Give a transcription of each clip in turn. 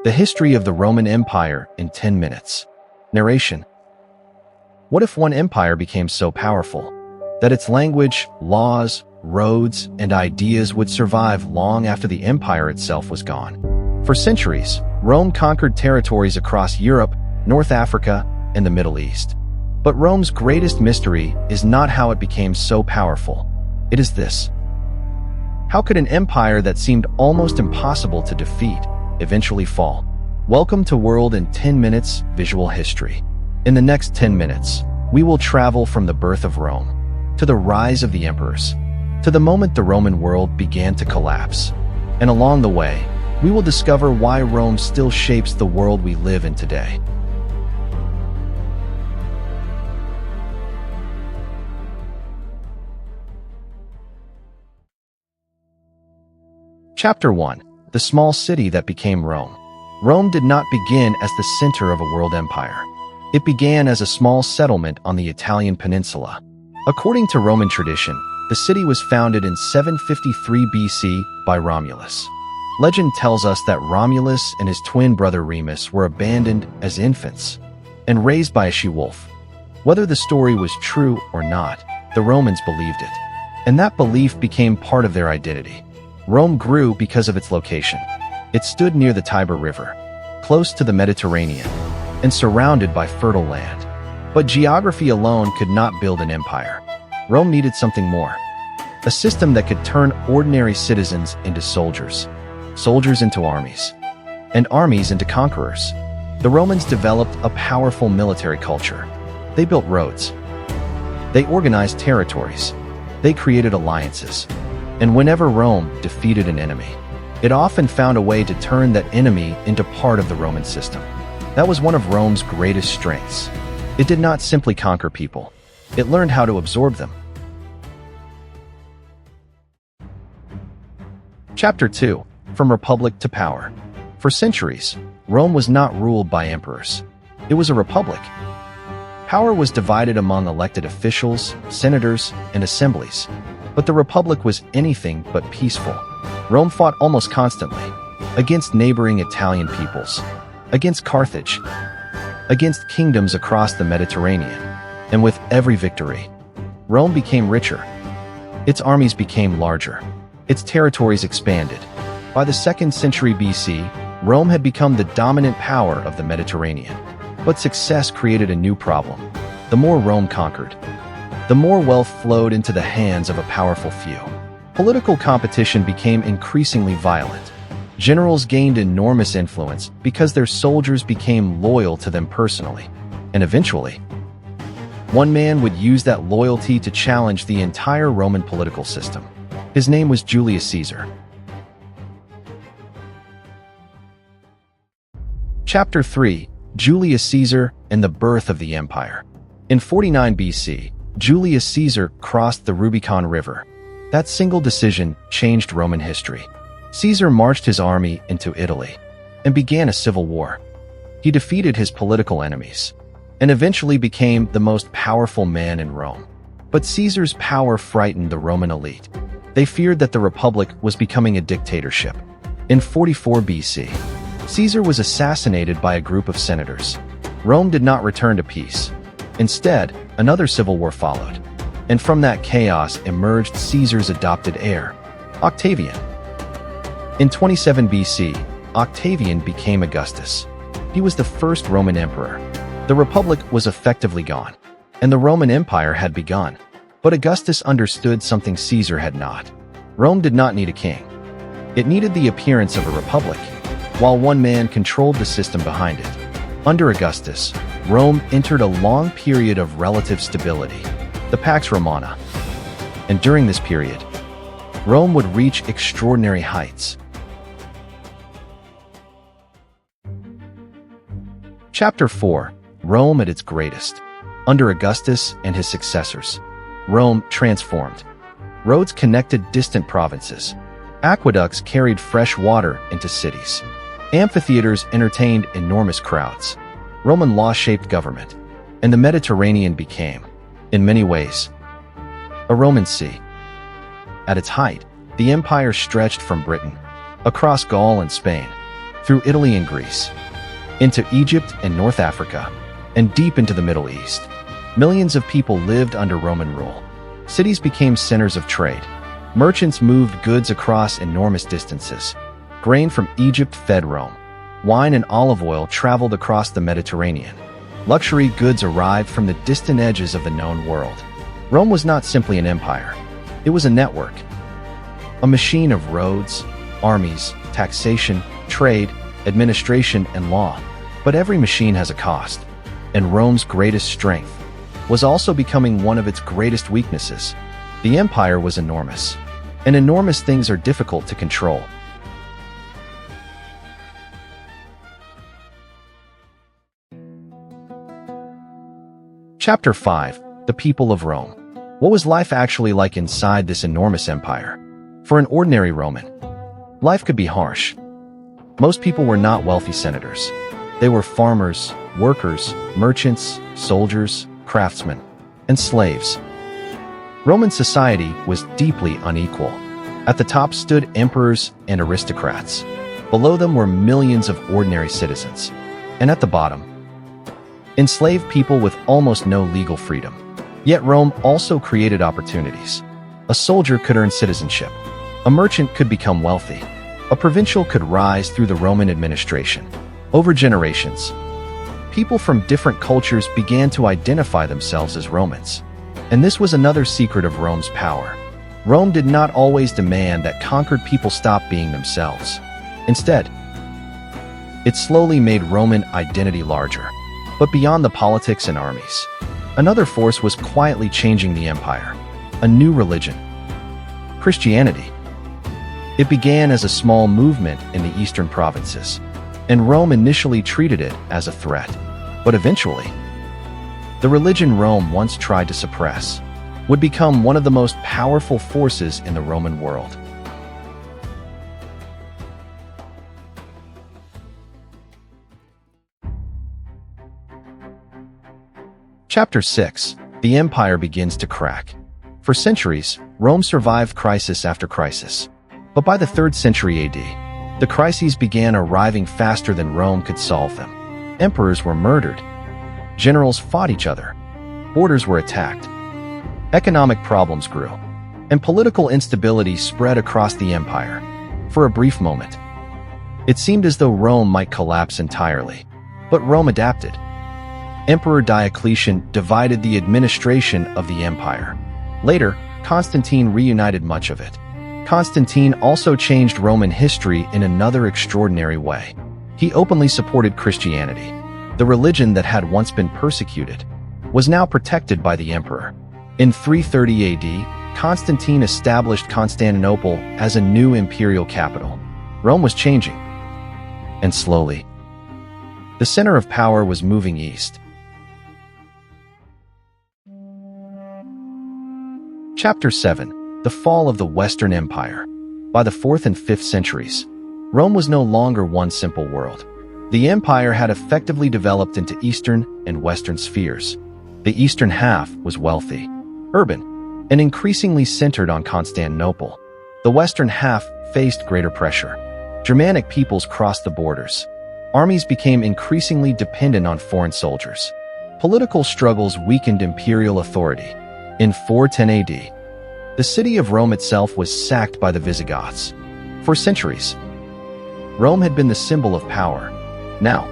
The History of the Roman Empire in 10 Minutes. Narration. What if one empire became so powerful that its language, laws, roads, and ideas would survive long after the empire itself was gone? For centuries, Rome conquered territories across Europe, North Africa, and the Middle East. But Rome's greatest mystery is not how it became so powerful. It is this: how could an empire that seemed almost impossible to defeat eventually fall? Welcome to World in 10 Minutes Visual History. In the next 10 minutes, we will travel from the birth of Rome to the rise of the emperors, to the moment the Roman world began to collapse. And along the way, we will discover why Rome still shapes the world we live in today. Chapter 1. The small city that became Rome. Rome did not begin as the center of a world empire. It began as a small settlement on the Italian peninsula. According to Roman tradition, the city was founded in 753 BC by Romulus. Legend tells us that Romulus and his twin brother Remus were abandoned as infants and raised by a she-wolf. Whether the story was true or not, the Romans believed it, and that belief became part of their identity. Rome grew because of its location. It stood near the Tiber River, close to the Mediterranean, and surrounded by fertile land. But geography alone could not build an empire. Rome needed something more: a system that could turn ordinary citizens into soldiers, soldiers into armies, and armies into conquerors. The Romans developed a powerful military culture. They built roads. They organized territories. They created alliances. And whenever Rome defeated an enemy, it often found a way to turn that enemy into part of the Roman system. That was one of Rome's greatest strengths. It did not simply conquer people. It learned how to absorb them. Chapter 2. From Republic to Power. For centuries, Rome was not ruled by emperors. It was a republic. Power was divided among elected officials, senators, and assemblies. But the republic was anything but peaceful. Rome fought almost constantly against neighboring Italian peoples, against Carthage, against kingdoms across the Mediterranean. And with every victory, Rome became richer. Its armies became larger. Its territories expanded. By the 2nd century BC, Rome had become the dominant power of the Mediterranean. But success created a new problem. The more Rome conquered, the more wealth flowed into the hands of a powerful few. Political competition became increasingly violent. Generals gained enormous influence because their soldiers became loyal to them personally. And eventually, one man would use that loyalty to challenge the entire Roman political system. His name was Julius Caesar. Chapter 3. Julius Caesar and the birth of the empire. In 49 BC, Julius Caesar crossed the Rubicon River. That single decision changed Roman history. Caesar marched his army into Italy and began a civil war. He defeated his political enemies and eventually became the most powerful man in Rome. But Caesar's power frightened the Roman elite. They feared that the Republic was becoming a dictatorship. In 44 BC, Caesar was assassinated by a group of senators. Rome did not return to peace. Instead, another civil war followed, and from that chaos emerged Caesar's adopted heir, Octavian. In 27 BC, Octavian became Augustus. He was the first Roman emperor. The Republic was effectively gone, and the Roman Empire had begun. But Augustus understood something Caesar had not. Rome did not need a king. It needed the appearance of a republic, while one man controlled the system behind it. Under Augustus, Rome entered a long period of relative stability, the Pax Romana. And during this period, Rome would reach extraordinary heights. Chapter 4. Rome at its greatest. Under Augustus and his successors, Rome transformed. Roads connected distant provinces. Aqueducts carried fresh water into cities. Amphitheaters entertained enormous crowds. Roman law shaped government, and the Mediterranean became, in many ways, a Roman sea. At its height, the empire stretched from Britain, across Gaul and Spain, through Italy and Greece, into Egypt and North Africa, and deep into the Middle East. Millions of people lived under Roman rule. Cities became centers of trade. Merchants moved goods across enormous distances. Grain from Egypt fed Rome. Wine and olive oil traveled across the Mediterranean. Luxury goods arrived from the distant edges of the known world. Rome was not simply an empire. It was a network. A machine of roads, armies, taxation, trade, administration, and law. But every machine has a cost. And Rome's greatest strength was also becoming one of its greatest weaknesses. The empire was enormous. And enormous things are difficult to control. Chapter 5. The People of Rome. What was life actually like inside this enormous empire? For an ordinary Roman, life could be harsh. Most people were not wealthy senators. They were farmers, workers, merchants, soldiers, craftsmen, and slaves. Roman society was deeply unequal. At the top stood emperors and aristocrats. Below them were millions of ordinary citizens. And at the bottom, enslaved people with almost no legal freedom. Yet Rome also created opportunities. A soldier could earn citizenship. A merchant could become wealthy. A provincial could rise through the Roman administration. Over generations, people from different cultures began to identify themselves as Romans. And this was another secret of Rome's power. Rome did not always demand that conquered people stop being themselves. Instead, it slowly made Roman identity larger. But beyond the politics and armies, another force was quietly changing the empire. A new religion. Christianity. It began as a small movement in the eastern provinces, and Rome initially treated it as a threat. But eventually, the religion Rome once tried to suppress would become one of the most powerful forces in the Roman world. Chapter 6. The empire begins to crack. For centuries, Rome survived crisis after crisis. But by the 3rd century AD, the crises began arriving faster than Rome could solve them. Emperors were murdered. Generals fought each other. Borders were attacked. Economic problems grew. And political instability spread across the empire. For a brief moment, it seemed as though Rome might collapse entirely. But Rome adapted. Emperor Diocletian divided the administration of the empire. Later, Constantine reunited much of it. Constantine also changed Roman history in another extraordinary way. He openly supported Christianity. The religion that had once been persecuted was now protected by the emperor. In 330 AD, Constantine established Constantinople as a new imperial capital. Rome was changing. And slowly, the center of power was moving east. Chapter 7. The Fall of the Western Empire. By the 4th and 5th centuries, Rome was no longer one simple world. The empire had effectively developed into eastern and western spheres. The eastern half was wealthy, urban, and increasingly centered on Constantinople. The western half faced greater pressure. Germanic peoples crossed the borders. Armies became increasingly dependent on foreign soldiers. Political struggles weakened imperial authority. In 410 AD, the city of Rome itself was sacked by the Visigoths. For centuries, Rome had been the symbol of power. Now,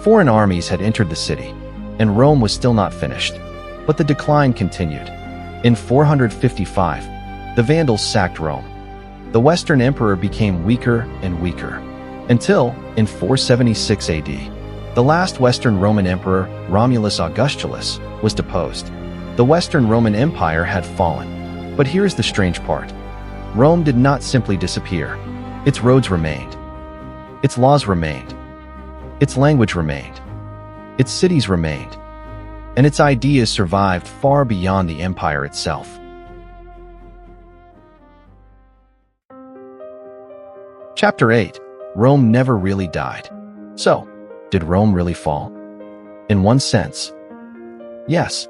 foreign armies had entered the city, and Rome was still not finished. But the decline continued. In 455, the Vandals sacked Rome. The Western Emperor became weaker and weaker, until, in 476 AD, the last Western Roman Emperor, Romulus Augustulus, was deposed. The Western Roman Empire had fallen. But here's the strange part. Rome did not simply disappear. Its roads remained. Its laws remained. Its language remained. Its cities remained. And its ideas survived far beyond the empire itself. Chapter 8. Rome never really died. So, did Rome really fall? In one sense, yes.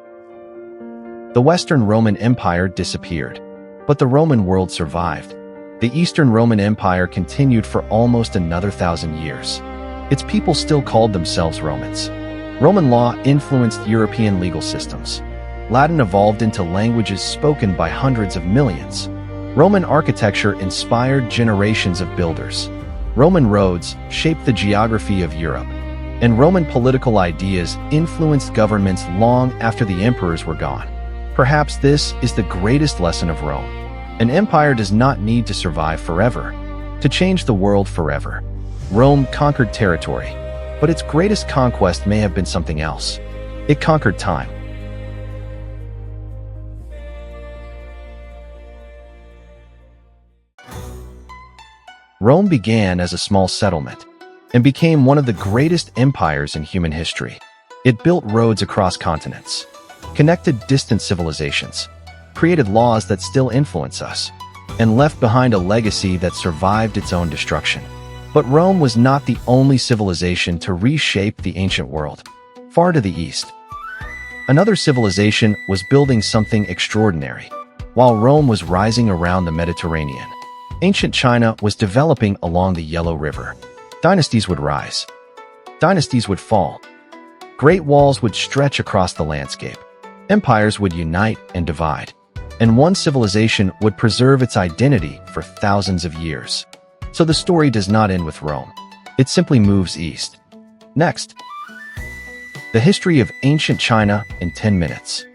The Western Roman Empire disappeared, but the Roman world survived. The Eastern Roman Empire continued for almost another 1,000 years. Its people still called themselves Romans. Roman law influenced European legal systems. Latin evolved into languages spoken by hundreds of millions. Roman architecture inspired generations of builders. Roman roads shaped the geography of Europe, and Roman political ideas influenced governments long after the emperors were gone. Perhaps this is the greatest lesson of Rome. An empire does not need to survive forever, to change the world forever. Rome conquered territory, but its greatest conquest may have been something else. It conquered time. Rome began as a small settlement and became one of the greatest empires in human history. It built roads across continents, connected distant civilizations, created laws that still influence us, and left behind a legacy that survived its own destruction. But Rome was not the only civilization to reshape the ancient world. Far to the east, another civilization was building something extraordinary, while Rome was rising around the Mediterranean. Ancient China was developing along the Yellow River. Dynasties would rise. Dynasties would fall. Great walls would stretch across the landscape. Empires would unite and divide. And one civilization would preserve its identity for thousands of years. So the story does not end with Rome. It simply moves east. Next, the history of ancient China in 10 minutes.